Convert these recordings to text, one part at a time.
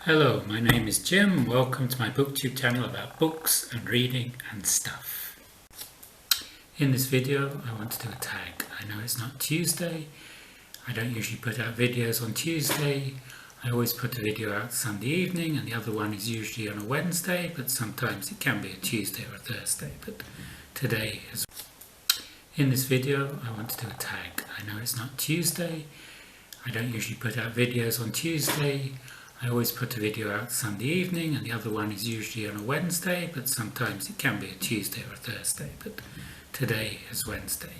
Hello, my name is Jim. Welcome to my booktube channel about books and reading and stuff. In this video I want to do a tag. I know it's not Tuesday. I don't usually put out videos on Tuesday. I always put a video out Sunday evening and the other one is usually on a Wednesday, but sometimes it can be a Tuesday or a Thursday, but today is. In this video I want to do a tag. I know it's not Tuesday. I don't usually put out videos on Tuesday. I always put a video out Sunday evening and the other one is usually on a Wednesday, but sometimes it can be a Tuesday or a Thursday, but today is Wednesday.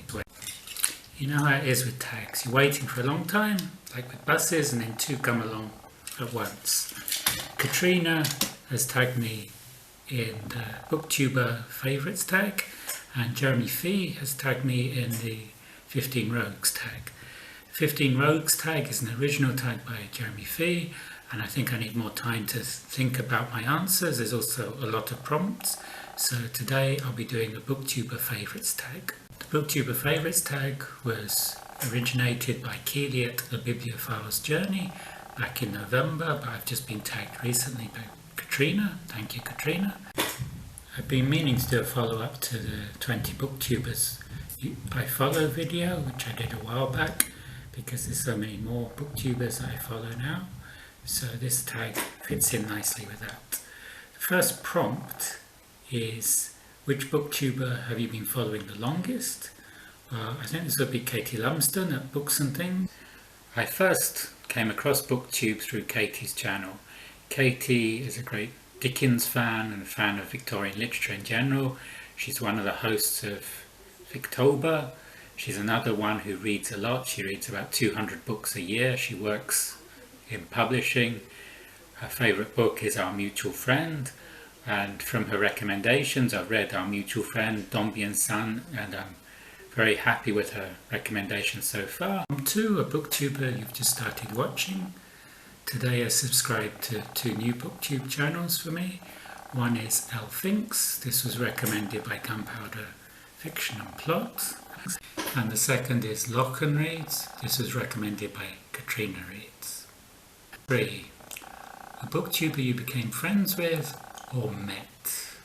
You know how it is with tags. You're waiting for a long time, like with buses, and then two come along at once. Katrina has tagged me in the Booktuber favourites tag, and Jeremy Fee has tagged me in the 15 Rogues tag. 15 Rogues tag is an original tag by Jeremy Fee, and I think I need more time to think about my answers. There's also a lot of prompts. So today I'll be doing the Booktuber favourites tag. The Booktuber favourites tag was originated by Keely at the Bibliophile's Journey back in November, but I've just been tagged recently by Katrina. Thank you, Katrina. I've been meaning to do a follow-up to the 20 Booktubers I follow video, which I did a while back, because there's so many more Booktubers I follow now. So this tag fits in nicely with that. The first prompt is, which Booktuber have you been following the longest? Well, I think this would be Katie Lumsden at Books and Things. I first came across Booktube through Katie's channel. Katie is a great Dickens fan and a fan of Victorian literature in general. She's one of the hosts of Booktuber. She's another one who reads a lot. She reads about 200 books a year. She works in publishing. Her favourite book is Our Mutual Friend, and from her recommendations I've read Our Mutual Friend, Dombey and Son, and I'm very happy with her recommendations so far. To a Booktuber you've just started watching. Today I subscribed to two new Booktube channels for me. One is Elle Thinks. This was recommended by Gunpowder Fiction and Plot. And the second is LochanReads. This was recommended by Katrina Reads. 3. A Booktuber you became friends with or met.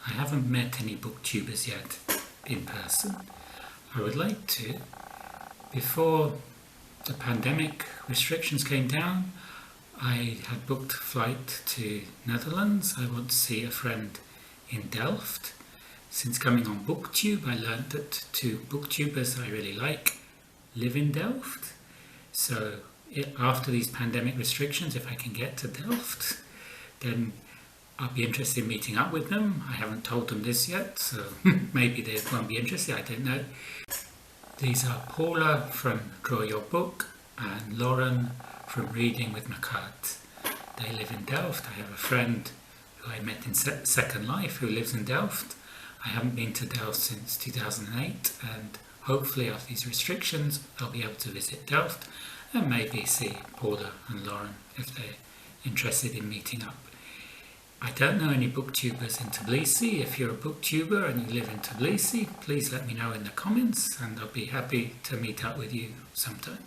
I haven't met any Booktubers yet in person. I would like to. Before the pandemic restrictions came down, I had booked a flight to Netherlands. I want to see a friend in Delft. Since coming on Booktube, I learned that two Booktubers I really like live in Delft. So after these pandemic restrictions, if I can get to Delft, then I'll be interested in meeting up with them. I haven't told them this yet, so maybe they won't be interested, I don't know. These are Paula from Draw Your Book and Lauren from Reading with Macquart. They live in Delft. I have a friend who I met in Second Life who lives in Delft. I haven't been to Delft since 2008, and hopefully after these restrictions I'll be able to visit Delft and maybe see Paula and Lauren if they're interested in meeting up. I don't know any Booktubers in Tbilisi. If you're a Booktuber and you live in Tbilisi, please let me know in the comments and I'll be happy to meet up with you sometime.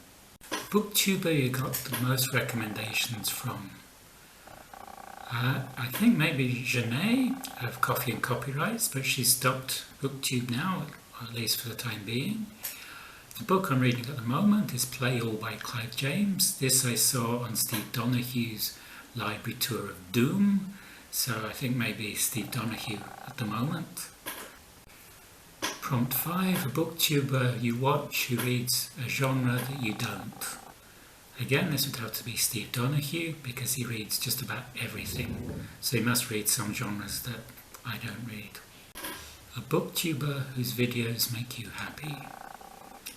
Booktuber you got the most recommendations from? I think maybe Janae of Coffee and Copyrights, but she's stopped Booktube now, or at least for the time being. The book I'm reading at the moment is Play All by Clive James. This I saw on Steve Donoghue's library tour of Doom, so I think maybe Steve Donoghue at the moment. Prompt 5, a Booktuber you watch who reads a genre that you don't. Again, this would have to be Steve Donoghue because he reads just about everything, so he must read some genres that I don't read. A Booktuber whose videos make you happy.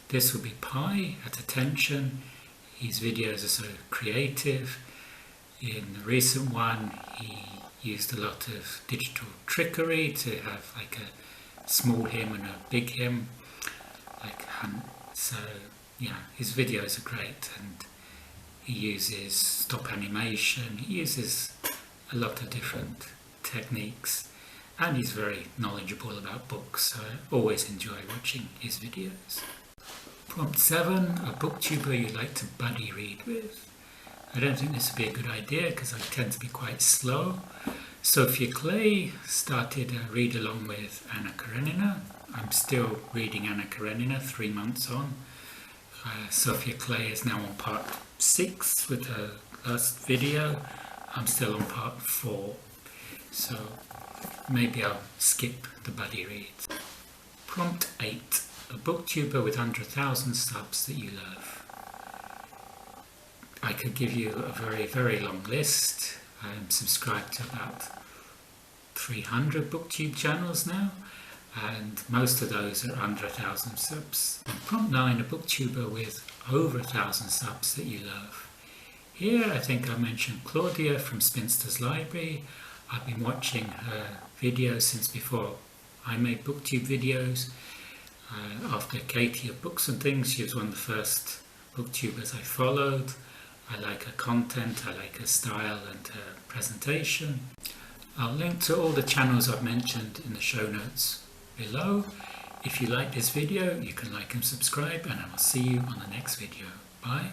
This would be Pi at Attention. His videos are so creative. In the recent one he used a lot of digital trickery to have like a small hymn and a big hymn, so yeah, his videos are great, and he uses stop animation, he uses a lot of different techniques, and he's very knowledgeable about books, so I always enjoy watching his videos. Prompt 7, a Booktuber you like to buddy read with. I don't think this would be a good idea because I tend to be quite slow. Sophia Clef started a read along with Anna Karenina. I'm still reading Anna Karenina 3 months on. Sophia Clef is now on part 6 with her last video. I'm still on part 4, so maybe I'll skip the buddy reads. Prompt 8. A booktuber with 100,000 subs that you love. I could give you a very, very long list. I'm subscribed to about 300 booktube channels now, and most of those are under 1,000 subs. And prompt 9, a booktuber with over 1,000 subs that you love. Here I think I mentioned Claudia from Spinster's Library. I've been watching her videos since before I made booktube videos. After Katie of Books and Things, she was one of the first booktubers I followed. I like her content, I like her style and her presentation. I'll link to all the channels I've mentioned in the show notes below. If you like this video, you can like and subscribe, and I will see you on the next video. Bye.